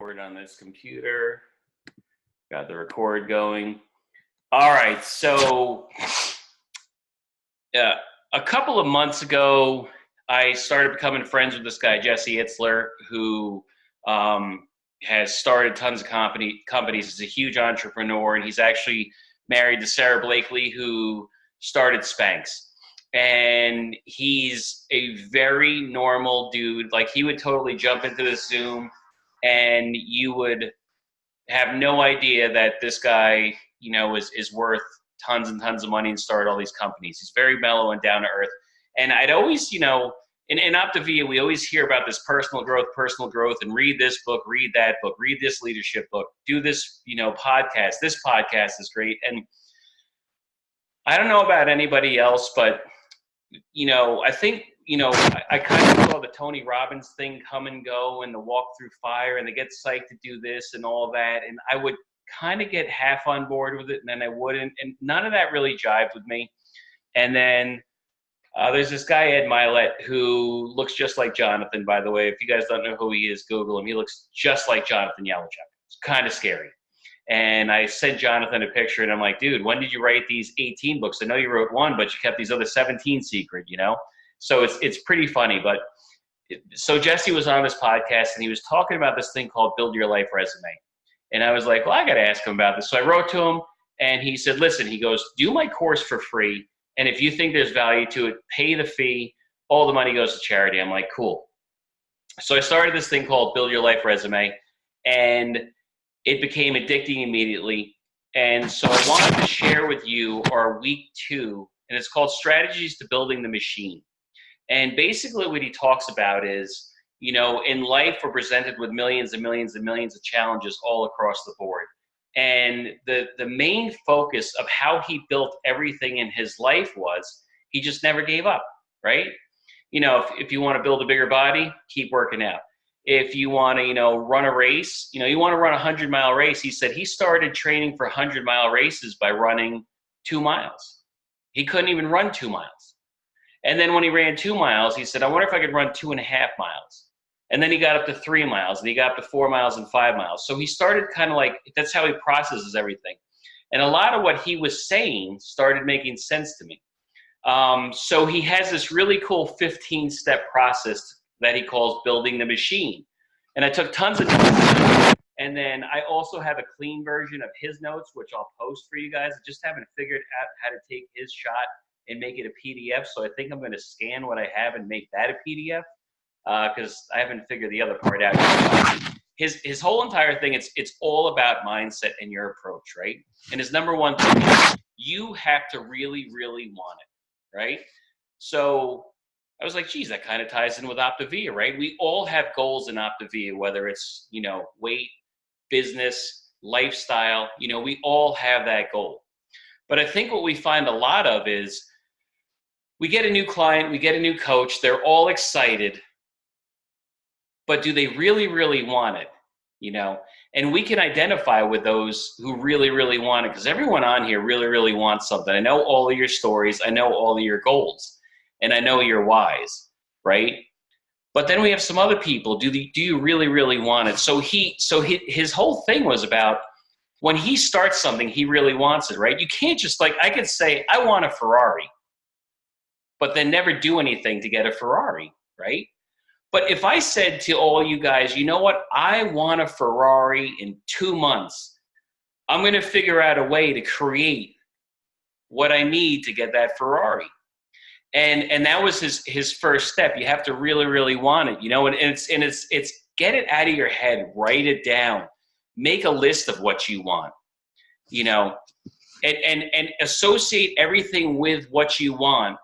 Record on this computer. Got the record going. All right, so a couple of months ago, I started becoming friends with this guy, Jesse Itzler, who has started tons of companies. He's a huge entrepreneur, and he's actually married to Sarah Blakely, who started Spanx. And he's a very normal dude. Like, he would totally jump into the Zoom, and you would have no idea that this guy, is worth tons and tons of money and started all these companies. He's very mellow and down to earth. And I'd always, in Optavia, we always hear about this personal growth, and read this book, read that book, read this leadership book, do this, podcast. This podcast is great. And I don't know about anybody else, but, I think, I kind of saw the Tony Robbins thing come and go, and the walk through fire, and they get psyched to do this and all that. And I would kind of get half on board with it, and then I wouldn't. And none of that really jived with me. And then there's this guy, Ed Mylett, who looks just like Jonathan, by the way. If you guys don't know who he is, Google him. He looks just like Jonathan Yellenchuk. It's kind of scary. And I sent Jonathan a picture, and I'm like, dude, when did you write these 18 books? I know you wrote one, but you kept these other 17 secret, So it's pretty funny. But so Jesse was on this podcast, and he was talking about this thing called Build Your Life Resume. And I was like, well, I got to ask him about this. So I wrote to him, and he said, listen, he goes, do my course for free. And if you think there's value to it, pay the fee. All the money goes to charity. I'm like, cool. So I started this thing called Build Your Life Resume, and it became addicting immediately. And so I wanted to share with you our week 2, and it's called Strategies to Building the Machine. And basically what he talks about is, in life we're presented with millions and millions and millions of challenges all across the board. And the main focus of how he built everything in his life was he just never gave up, right? If you want to build a bigger body, keep working out. If you want to, run a race, you want to run a 100-mile race. He said he started training for 100-mile races by running 2 miles. He couldn't even run 2 miles. And then when he ran 2 miles, he said, I wonder if I could run 2.5 miles. And then he got up to 3 miles, and he got up to 4 miles and 5 miles. So he started kind of like, that's how he processes everything. And a lot of what he was saying started making sense to me. So he has this really cool 15-step process that he calls building the machine. And I took tons of notes. And then I also have a clean version of his notes, which I'll post for you guys. I just haven't figured out how to take his shot and make it a PDF. So I think I'm going to scan what I have and make that a PDF. Because I haven't figured the other part out yet. His whole entire thing, it's all about mindset and your approach, right? And his number one thing is you have to really, really want it, right? So I was like, geez, that kind of ties in with Optavia, right? We all have goals in Optavia, whether it's, weight, business, lifestyle, we all have that goal. But I think what we find a lot of is we get a new client, we get a new coach, they're all excited. But do they really, really want it? And we can identify with those who really, really want it, because everyone on here really, really wants something. I know all of your stories. I know all of your goals, and I know your whys, right? But then we have some other people. Do you really, really want it? So his whole thing was about when he starts something, he really wants it, right? You can't just I could say, I want a Ferrari, but then never do anything to get a Ferrari, right? But if I said to all you guys, you know what, I want a Ferrari in 2 months, I'm going to figure out a way to create what I need to get that Ferrari. And that was his first step. You have to really, really want it, and it's get it out of your head, write it down, make a list of what you want, and associate everything with what you want,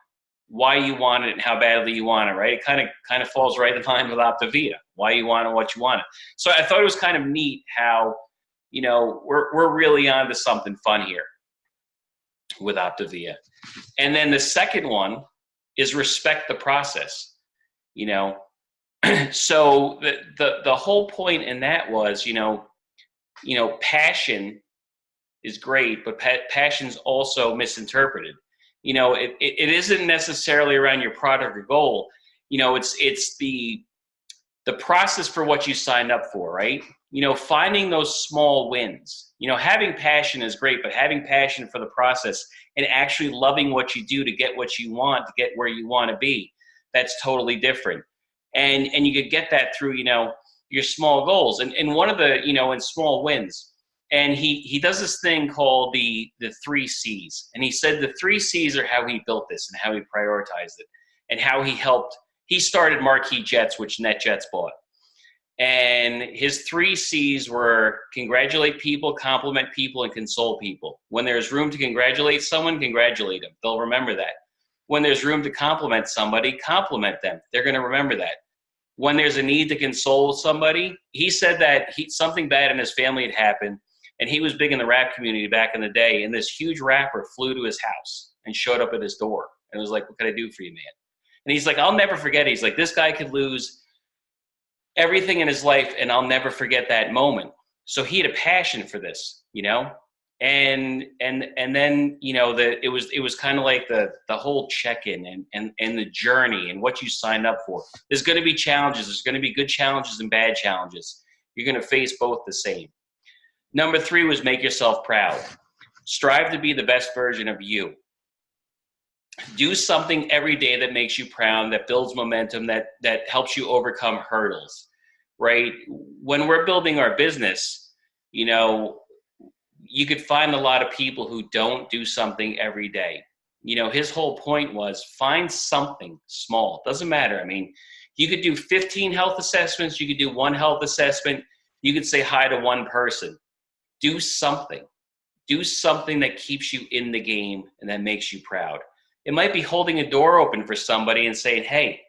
why you want it and how badly you want it, right? It kind of falls right in line with Optavia, why you want it, what you want it. So I thought it was kind of neat how, we're really on to something fun here with Optavia. And then the second one is respect the process, So the whole point in that was, passion is great, but passion's also misinterpreted. It isn't necessarily around your product or goal. It's the process for what you signed up for, right? finding those small wins. Having passion is great, but having passion for the process and actually loving what you do to get what you want, to get where you want to be, that's totally different. And you could get that through, your small goals. And one of the, in small wins. And he does this thing called the 3 C's. And he said the 3 C's are how he built this and how he prioritized it and how he started Marquis Jets, which NetJets bought. And his 3 C's were congratulate people, compliment people, and console people. When there's room to congratulate someone, congratulate them. They'll remember that. When there's room to compliment somebody, compliment them. They're going to remember that. When there's a need to console somebody, he said that something bad in his family had happened, and he was big in the rap community back in the day, and this huge rapper flew to his house and showed up at his door and was like, what can I do for you, man? And he's like, I'll never forget it. He's like, this guy could lose everything in his life, and I'll never forget that moment. So he had a passion for this, and then it was kind of like the whole check-in and the journey and what you signed up for. There's going to be challenges. There's going to be good challenges and bad challenges. You're going to face both the same. Number 3 was make yourself proud. Strive to be the best version of you. Do something every day that makes you proud, that builds momentum, that helps you overcome hurdles, right? When we're building our business, you could find a lot of people who don't do something every day. His whole point was find something small. Doesn't matter. I mean, you could do 15 health assessments. You could do 1 health assessment. You could say hi to 1 person. Do something. Do something that keeps you in the game and that makes you proud. It might be holding a door open for somebody and saying, hey,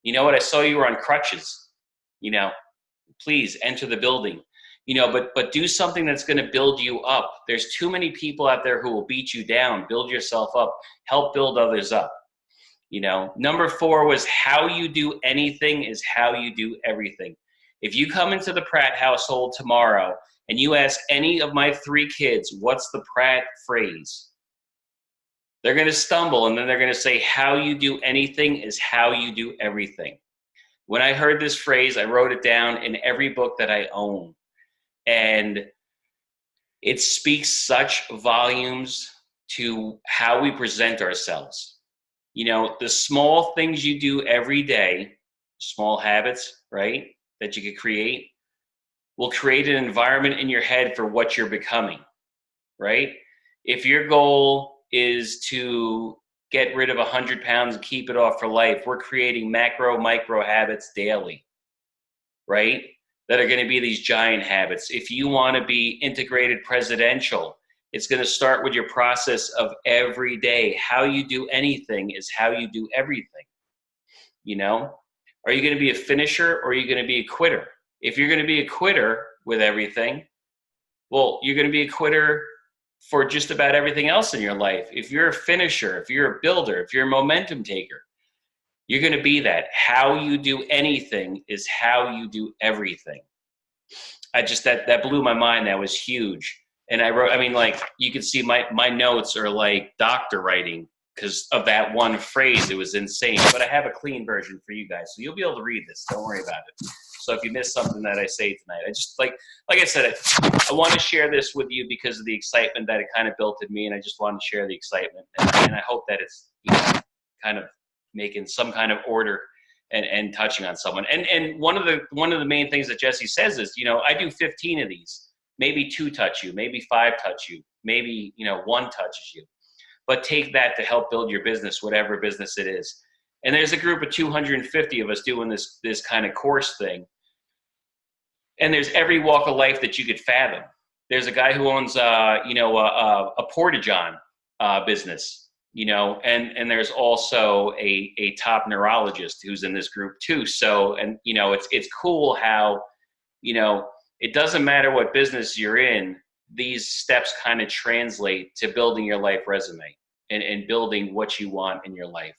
you know what? I saw you were on crutches. Please enter the building. But do something that's going to build you up. There's too many people out there who will beat you down. Build yourself up. Help build others up. Number 4 was how you do anything is how you do everything. If you come into the Pratt household tomorrow and you ask any of my 3 kids, what's the Pratt phrase? They're going to stumble, and then they're going to say, how you do anything is how you do everything. When I heard this phrase, I wrote it down in every book that I own. And it speaks such volumes to how we present ourselves. The small things you do every day, small habits, right, that you could create, will create an environment in your head for what you're becoming, right? If your goal is to get rid of 100 pounds and keep it off for life, we're creating macro, micro habits daily, right? That are going to be these giant habits. If you want to be integrated presidential, it's going to start with your process of every day. How you do anything is how you do everything. Are you going to be a finisher or are you going to be a quitter? If you're going to be a quitter with everything, well, you're going to be a quitter for just about everything else in your life. If you're a finisher, if you're a builder, if you're a momentum taker, you're going to be that. How you do anything is how you do everything. That blew my mind. That was huge. And I wrote, you can see my notes are like doctor writing because of that one phrase. It was insane. But I have a clean version for you guys. So you'll be able to read this. Don't worry about it. So if you missed something that I say tonight, I just like I said, I want to share this with you because of the excitement that it kind of built in me. And I just want to share the excitement. And I hope that it's kind of making some kind of order and touching on someone. And one of the main things that Jesse says is, I do 15 of these. Maybe 2 touch you, maybe 5 touch you, maybe 1 touches you. But take that to help build your business, whatever business it is. And there's a group of 250 of us doing this kind of course thing. And there's every walk of life that you could fathom. There's a guy who owns a Porta-John business. And there's also a top neurologist who's in this group too. So, and it's cool how, it doesn't matter what business you're in, these steps kind of translate to building your life resume and building what you want in your life.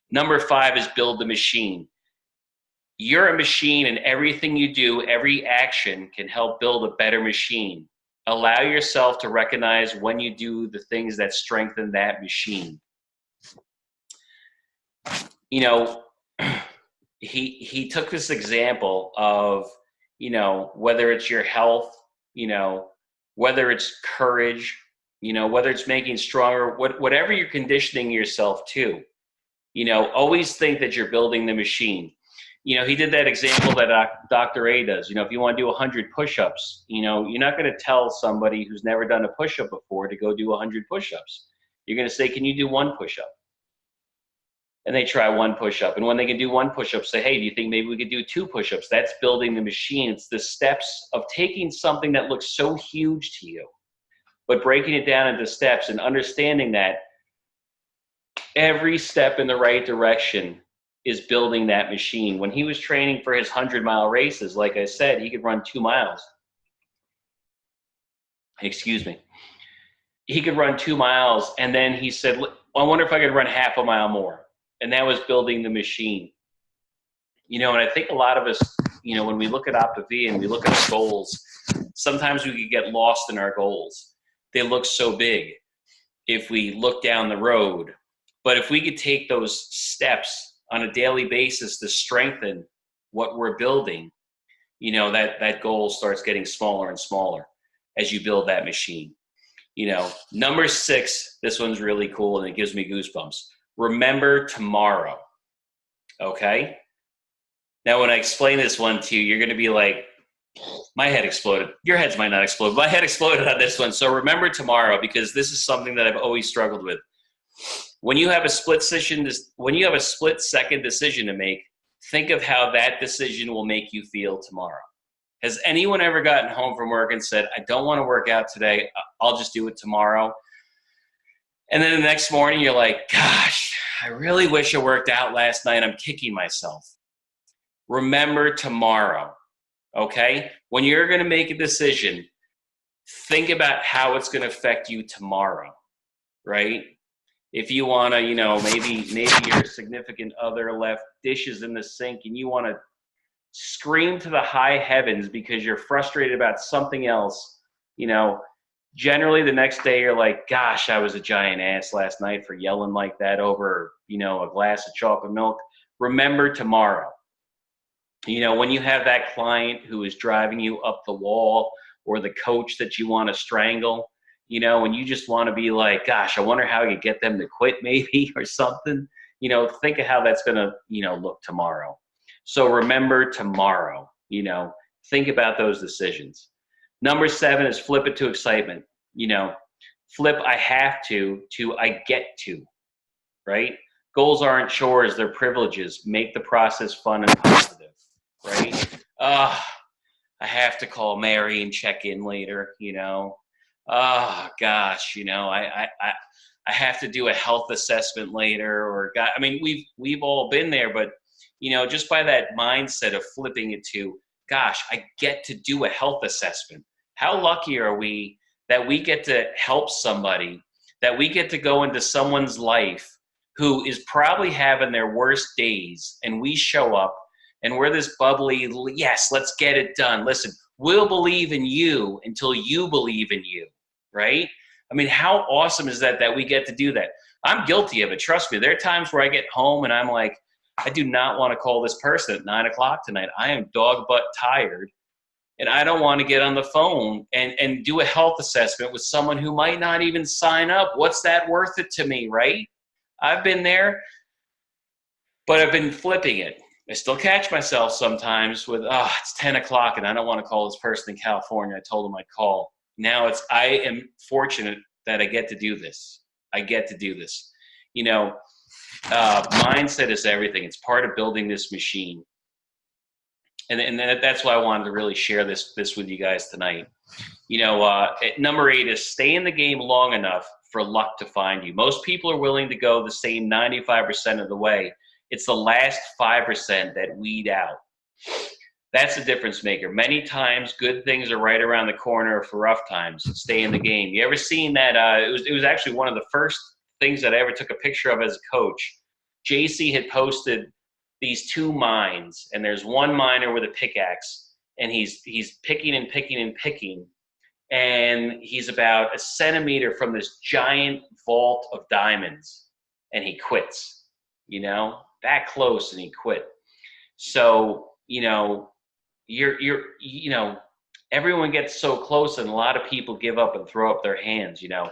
Number 5 is build the machine. You're a machine, and everything you do, every action can help build a better machine. Allow yourself to recognize when you do the things that strengthen that machine. He took this example of, whether it's your health, whether it's courage, whether it's making stronger, whatever you're conditioning yourself to, always think that you're building the machine. He did that example that Dr. A does. If you want to do 100 push-ups, you're not going to tell somebody who's never done a push-up before to go do 100 push-ups. You're going to say, can you do one push-up? And they try one push-up. And when they can do one push-up, say, hey, do you think maybe we could do 2 push-ups? That's building the machine. It's the steps of taking something that looks so huge to you, but breaking it down into steps and understanding that every step in the right direction is building that machine. When he was training for his 100-mile races, like I said, he could run 2 miles. Excuse me. He could run 2 miles, and then he said, I wonder if I could run half a mile more. And that was building the machine. And I think a lot of us, when we look at OPTAVIA and we look at our goals, sometimes we could get lost in our goals. They look so big if we look down the road. But if we could take those steps on a daily basis to strengthen what we're building, that goal starts getting smaller and smaller as you build that machine. Number 6, this one's really cool and it gives me goosebumps. Remember tomorrow. Okay? Now, when I explain this one to you, you're going to be like, my head exploded. Your heads might not explode. My head exploded on this one. So remember tomorrow, because this is something that I've always struggled with. When you have a split second decision to make, think of how that decision will make you feel tomorrow. Has anyone ever gotten home from work and said, I don't want to work out today, I'll just do it tomorrow? And then the next morning you're like, gosh, I really wish I worked out last night. I'm kicking myself. Remember tomorrow, okay? When you're going to make a decision, think about how it's going to affect you tomorrow, right? If you want to, maybe your significant other left dishes in the sink and you want to scream to the high heavens because you're frustrated about something else, generally the next day you're like, gosh, I was a giant ass last night for yelling like that over, a glass of chocolate milk. Remember tomorrow. When you have that client who is driving you up the wall, or the coach that you want to strangle, and you just want to be like, gosh, I wonder how I could get them to quit maybe or something, think of how that's going to, look tomorrow. So remember tomorrow, think about those decisions. Number 7 is flip it to excitement. Flip I have to I get to, right? Goals aren't chores, they're privileges. Make the process fun and positive, right? I have to call Mary and check in later, oh gosh, I have to do a health assessment later, or we've all been there, but just by that mindset of flipping it to, gosh, I get to do a health assessment. How lucky are we that we get to help somebody, that we get to go into someone's life who is probably having their worst days, and we show up and we're this bubbly, yes, let's get it done. Listen, we'll believe in you until you believe in you, right? How awesome is that we get to do that? I'm guilty of it. Trust me. There are times where I get home and I'm like, I do not want to call this person at 9 o'clock tonight. I am dog butt tired, and I don't want to get on the phone and do a health assessment with someone who might not even sign up. What's that worth it to me, right? I've been there, but I've been flipping it. I still catch myself sometimes with, it's 10 o'clock and I don't want to call this person in California. I told them I'd call. Now I am fortunate that I get to do this. Mindset is everything. It's part of building this machine. And that's why I wanted to really share this with you guys tonight. Number 8 is stay in the game long enough for luck to find you. Most people are willing to go the same 95% of the way. It's the last 5% that weed out. That's the difference maker. Many times, good things are right around the corner for rough times. Stay in the game. You ever seen that? It was actually one of the first things that I ever took a picture of as a coach. JC had posted these 2 mines, and there's one miner with a pickaxe, and he's picking and picking and picking, and he's about a centimeter from this giant vault of diamonds, and he quits. That close, and he quit. So you know, everyone gets so close and a lot of people give up and throw up their hands, you know.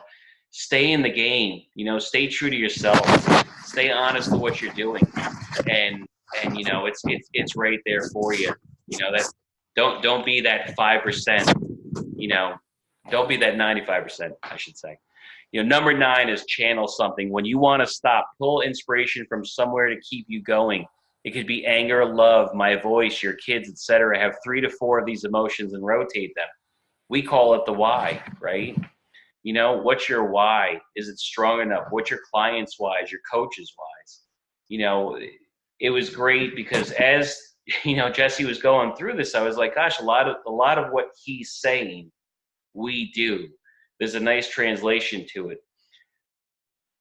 Stay in the game, you know, stay true to yourself, stay honest to what you're doing. And, you know, it's right there for you. You know, that don't be that 5%, you know, don't be that 95%, I should say. You know, number 9 is channel something. When you want to stop, pull inspiration from somewhere to keep you going. It could be anger, love, my voice, your kids, etc. Have 3 to 4 of these emotions and rotate them. We call it the why, right? You know, what's your why? Is it strong enough? What's your client's whys, your coach's whys? You know, it was great because as you know, Jesse was going through this, I was like, gosh, a lot of what he's saying, we do. There's a nice translation to it.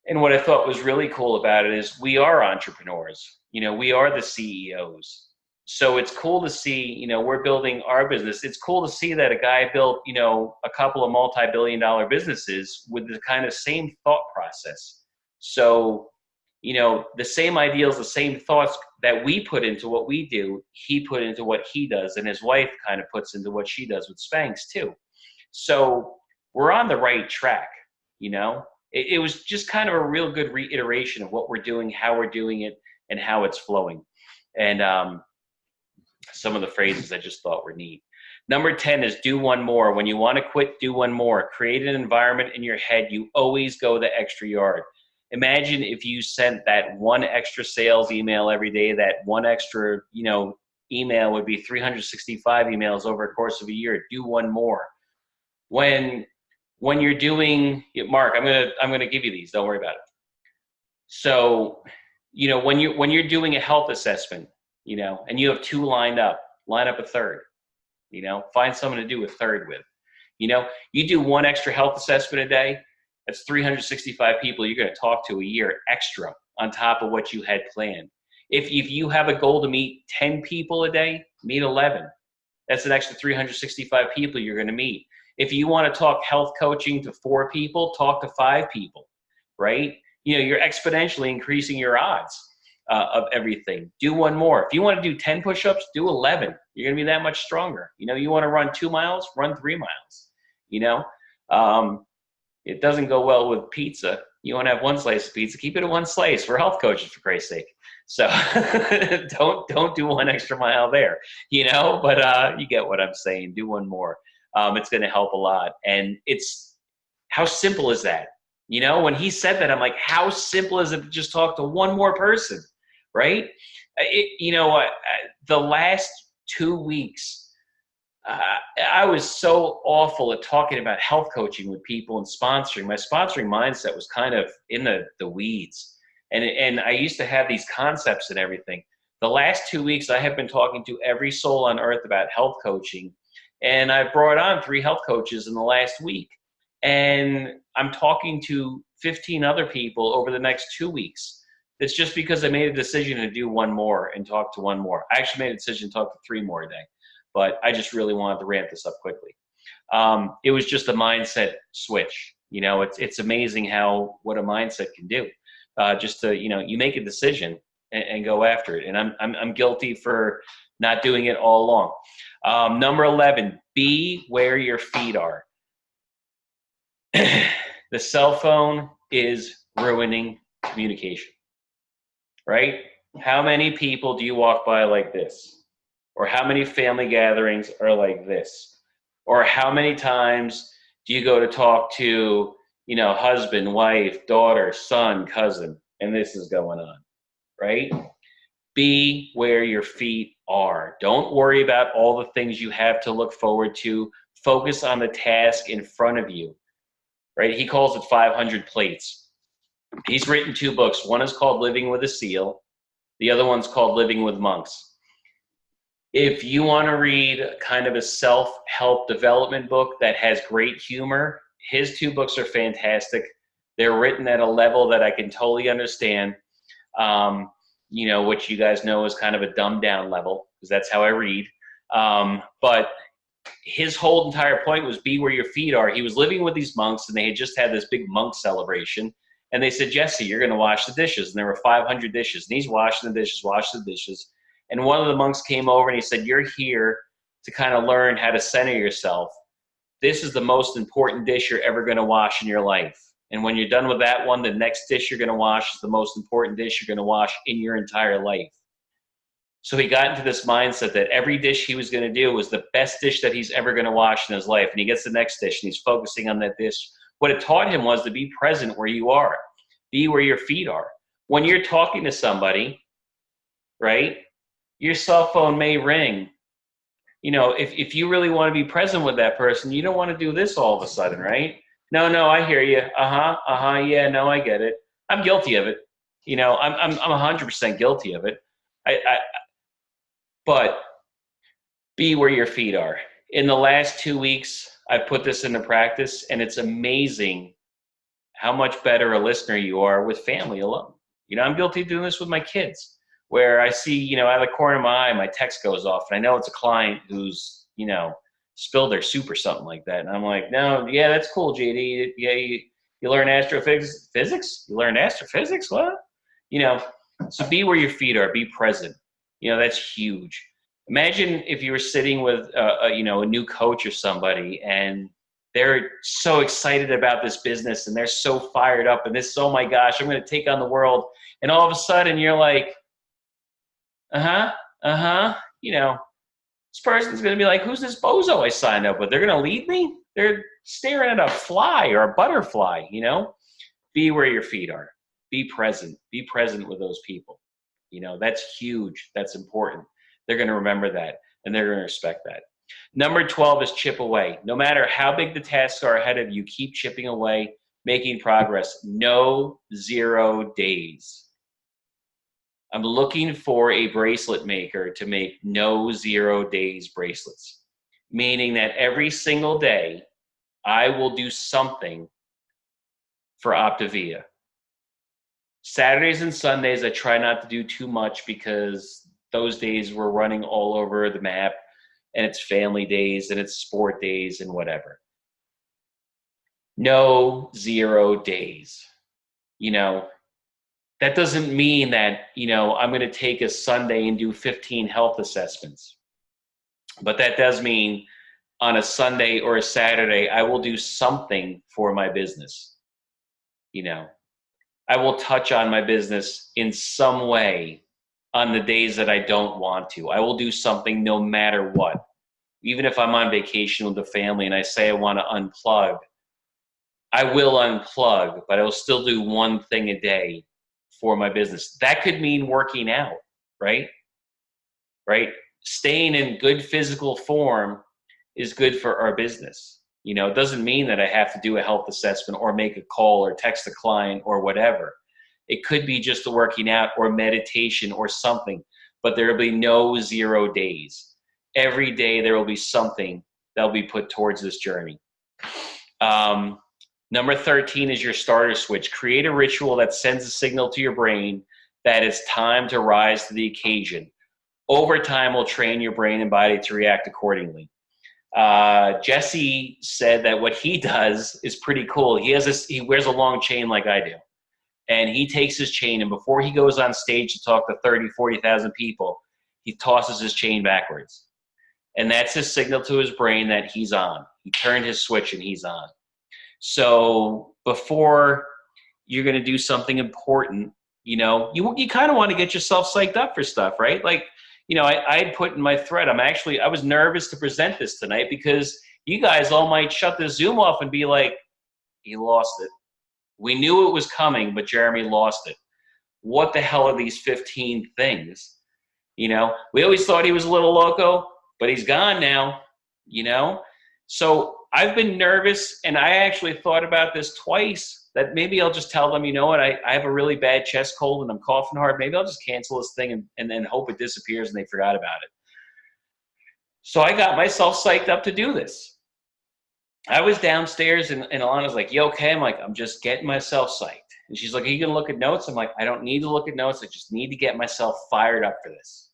And what I thought was really cool about it is we are entrepreneurs. You know, we are the CEOs. So it's cool to see, you know, we're building our business. It's cool to see that a guy built, you know, a couple of multi-billion-dollar businesses with the kind of same thought process. So, you know, the same ideals, the same thoughts that we put into what we do, he put into what he does, and his wife kind of puts into what she does with Spanx too. So we're on the right track, you know. It was just kind of a real good reiteration of what we're doing, how we're doing it, and how it's flowing. And some of the phrases I just thought were neat. Number 10 is do one more. When you want to quit, do one more. Create an environment in your head. You always go the extra yard. Imagine if you sent that one extra sales email every day, that one extra, you know, email would be 365 emails over a course of a year. Do one more. When you're doing, Mark, I'm gonna give you these. Don't worry about it. So, you know, when you're doing a health assessment, you know, and you have 2 lined up, line up a third. You know, find someone to do a third with. You know, you do one extra health assessment a day. That's 365 people you're going to talk to a year extra on top of what you had planned. If you have a goal to meet 10 people a day, meet 11. That's an extra 365 people you're going to meet. If you want to talk health coaching to 4 people, talk to 5 people, right? You know, you're exponentially increasing your odds of everything. Do one more. If you want to do 10 push-ups, do 11. You're going to be that much stronger. You know, you want to run 2 miles, run 3 miles. You know, it doesn't go well with pizza. You want to have 1 slice of pizza, keep it at 1 slice. We're health coaches, for Christ's sake. So don't do 1 extra mile there, you know, but you get what I'm saying. Do 1 more. It's going to help a lot. And it's, how simple is that? You know, when he said that, I'm like, how simple is it to just talk to 1 more person, right? You know, the last 2 weeks, I was so awful at talking about health coaching with people and sponsoring. My sponsoring mindset was kind of in the weeds. And I used to have these concepts and everything. The last 2 weeks, I have been talking to every soul on earth about health coaching. And I brought on 3 health coaches in the last week. And I'm talking to 15 other people over the next 2 weeks. It's just because I made a decision to do 1 more and talk to 1 more. I actually made a decision to talk to 3 more a day, but I just really wanted to ramp this up quickly. It was just a mindset switch. You know, it's amazing what a mindset can do. Just to, you know, you make a decision and go after it. And I'm guilty for not doing it all along. Number 11, be where your feet are. The cell phone is ruining communication, right? How many people do you walk by like this? Or how many family gatherings are like this? Or how many times do you go to talk to, you know, husband, wife, daughter, son, cousin, and this is going on, right? Be where your feet are. Don't worry about all the things you have to look forward to. Focus on the task in front of you, right? He calls it 500 plates. He's written 2 books. One is called Living with a Seal. The other one's called Living with Monks. If you want to read kind of a self-help development book that has great humor, his 2 books are fantastic. They're written at a level that I can totally understand, you know, which you guys know is kind of a dumbed down level, because that's how I read. But his whole entire point was be where your feet are. He was living with these monks, and they had just had this big monk celebration. And they said, Jesse, you're going to wash the dishes. And there were 500 dishes. And he's washing the dishes, And one of the monks came over and he said, you're here to kind of learn how to center yourself. This is the most important dish you're ever going to wash in your life. And when you're done with that one, the next dish you're going to wash is the most important dish you're going to wash in your entire life. So he got into this mindset that every dish he was going to do was the best dish that he's ever going to wash in his life. And he gets the next dish and he's focusing on that dish. What it taught him was to be present where you are, be where your feet are. When you're talking to somebody, right, your cell phone may ring. You know, if you really want to be present with that person, you don't want to do this all of a sudden, right? No, I hear you. Yeah, no, I get it. I'm guilty of it. You know, I'm 100% guilty of it. But be where your feet are. In the last 2 weeks, I've put this into practice, and it's amazing how much better a listener you are with family alone. You know, I'm guilty of doing this with my kids, where I see, you know, out of the corner of my eye, my text goes off, and I know it's a client who's, you know, spilled their soup or something like that. And I'm like, no, yeah, that's cool, JD. Yeah, you learn astrophysics? You learn astrophysics? What? You know, so be where your feet are. Be present. You know, that's huge. Imagine if you were sitting with, you know, a new coach or somebody, and they're so excited about this business, and they're so fired up, and this, oh my gosh, I'm going to take on the world. And all of a sudden you're like, you know, this person's going to be like, who's this bozo I signed up with? They're going to lead me? They're staring at a fly or a butterfly, you know? Be where your feet are. Be present. Be present with those people. You know, that's huge. That's important. They're going to remember that, and they're going to respect that. Number 12 is chip away. No matter how big the tasks are ahead of you, keep chipping away, making progress. No 0 days. I'm looking for a bracelet maker to make no 0 days bracelets, meaning that every single day I will do something for Optavia. Saturdays and Sundays, I try not to do too much because those days we're running all over the map, and it's family days and it's sport days and whatever. No 0 days. You know, that doesn't mean that, you know, I'm going to take a Sunday and do 15 health assessments. But that does mean on a Sunday or a Saturday, I will do something for my business. You know, I will touch on my business in some way on the days that I don't want to. I will do something no matter what. Even if I'm on vacation with the family and I say I want to unplug, I will unplug, but I will still do one thing a day for my business. That could mean working out, right? Right? Staying in good physical form is good for our business. You know, it doesn't mean that I have to do a health assessment or make a call or text a client or whatever. It could be just the working out or meditation or something, but there will be no 0 days. Every day there will be something that will be put towards this journey. Number 13 is your starter switch. Create a ritual that sends a signal to your brain that it's time to rise to the occasion. Over time will train your brain and body to react accordingly. Jesse said that what he does is pretty cool. He wears a long chain like I do. And he takes his chain, and before he goes on stage to talk to 30, 40,000 people, he tosses his chain backwards. And that's his signal to his brain that he's on. He turned his switch and he's on. So before you're going to do something important, you know, you kind of want to get yourself psyched up for stuff, right? Like, you know, I had put in my thread, I was nervous to present this tonight because you guys all might shut the Zoom off and be like, he lost it. We knew it was coming, but Jeremy lost it. What the hell are these 15 things? You know, we always thought he was a little loco, but he's gone now, you know? So I've been nervous, and I actually thought about this twice, that maybe I'll just tell them, you know what, I have a really bad chest cold and I'm coughing hard. Maybe I'll just cancel this thing and then hope it disappears and they forgot about it. So I got myself psyched up to do this. I was downstairs and Alana's like, you okay? I'm like, I'm just getting myself psyched. And she's like, are you going to look at notes? I'm like, I don't need to look at notes. I just need to get myself fired up for this.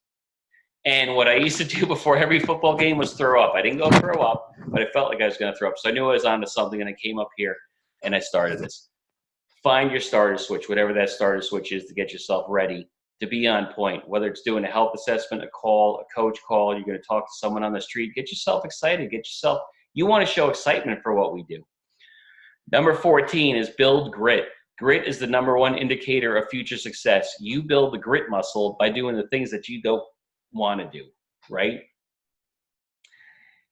And what I used to do before every football game was throw up. I didn't go throw up, but I felt like I was going to throw up. So I knew I was onto something, and I came up here and I started this. Find your starter switch, whatever that starter switch is, to get yourself ready to be on point, whether it's doing a health assessment, a call, a coach call, you're going to talk to someone on the street, get yourself excited, you want to show excitement for what we do. Number 14 is build grit. Grit is the number one indicator of future success. You build the grit muscle by doing the things that you don't want to do, right?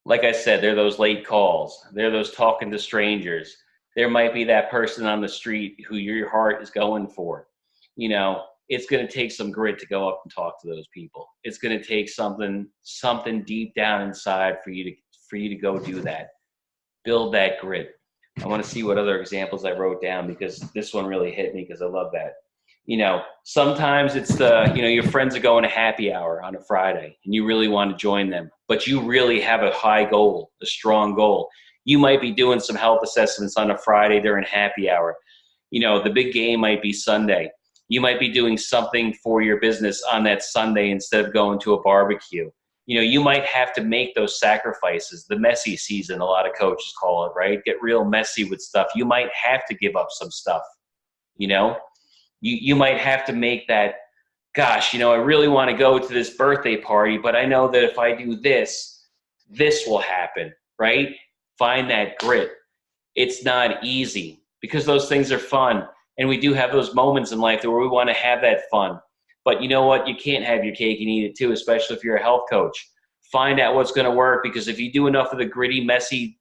Like I said, there are those late calls. There are those talking to strangers. There might be that person on the street who your heart is going for. You know, it's going to take some grit to go up and talk to those people. It's going to take something deep down inside for you to go do that. Build that grit. I want to see what other examples I wrote down, because this one really hit me because I love that. You know, sometimes it's your friends are going to happy hour on a Friday and you really want to join them, but you really have a high goal, a strong goal. You might be doing some health assessments on a Friday during happy hour. You know, the big game might be Sunday. You might be doing something for your business on that Sunday instead of going to a barbecue. You know, you might have to make those sacrifices, the messy season, a lot of coaches call it, right? Get real messy with stuff. You might have to give up some stuff, you know? You might have to make that, gosh, you know, I really want to go to this birthday party, but I know that if I do this, this will happen, right? Find that grit. It's not easy because those things are fun. And we do have those moments in life where we want to have that fun. But you know what? You can't have your cake and eat it too, especially if you're a health coach. Find out what's going to work, because if you do enough of the gritty, messy,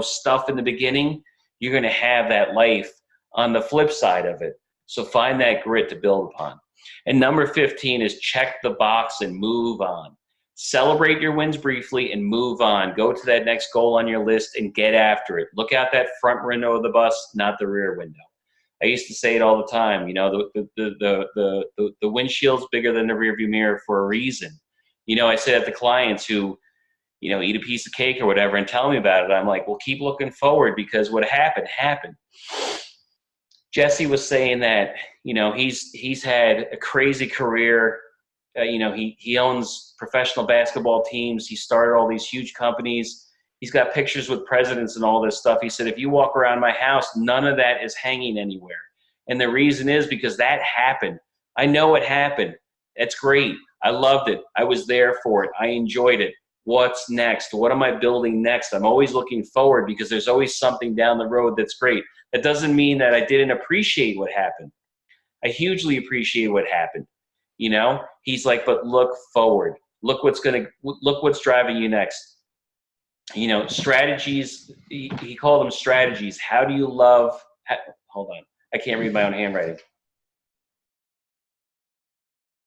stuff in the beginning, you're going to have that life on the flip side of it. So find that grit to build upon. And number 15 is check the box and move on. Celebrate your wins briefly and move on. Go to that next goal on your list and get after it. Look out that front window of the bus, not the rear window. I used to say it all the time, the windshield's bigger than the rearview mirror for a reason. I say that to clients who, eat a piece of cake or whatever and tell me about it. I'm like, well, keep looking forward, because what happened. Jesse was saying that, he's had a crazy career. He owns professional basketball teams. He started all these huge companies. He's got pictures with presidents and all this stuff. He said, if you walk around my house, none of that is hanging anywhere. And the reason is because that happened. I know it happened. It's great. I loved it. I was there for it. I enjoyed it. What's next? What am I building next? I'm always looking forward, because there's always something down the road that's great. That doesn't mean that I didn't appreciate what happened. I hugely appreciate what happened. He's like, but look forward. Look what's driving you next. Strategies, he called them strategies. Hold on. I can't read my own handwriting.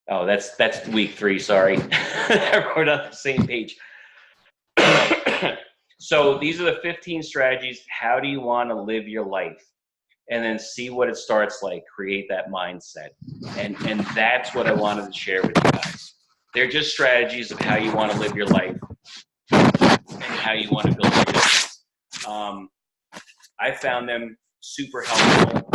Oh, that's week 3. Sorry. I wrote on the same page. So these are the 15 strategies. How do you want to live your life? And then see what it starts like. Create that mindset. And that's what I wanted to share with you guys. They're just strategies of how you want to live your life and how you want to build your business. I found them super helpful.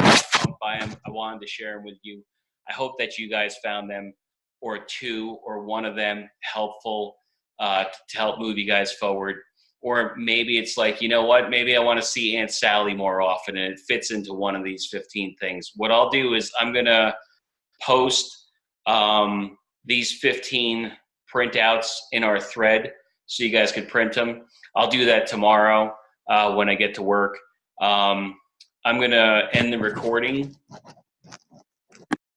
I wanted to share them with you. I hope that you guys found them, or two or one of them, helpful to help move you guys forward. Or maybe it's like, maybe I want to see Aunt Sally more often, and it fits into one of these 15 things. What I'll do is I'm going to post these 15 printouts in our thread so you guys could print them. I'll do that tomorrow when I get to work. I'm going to end the recording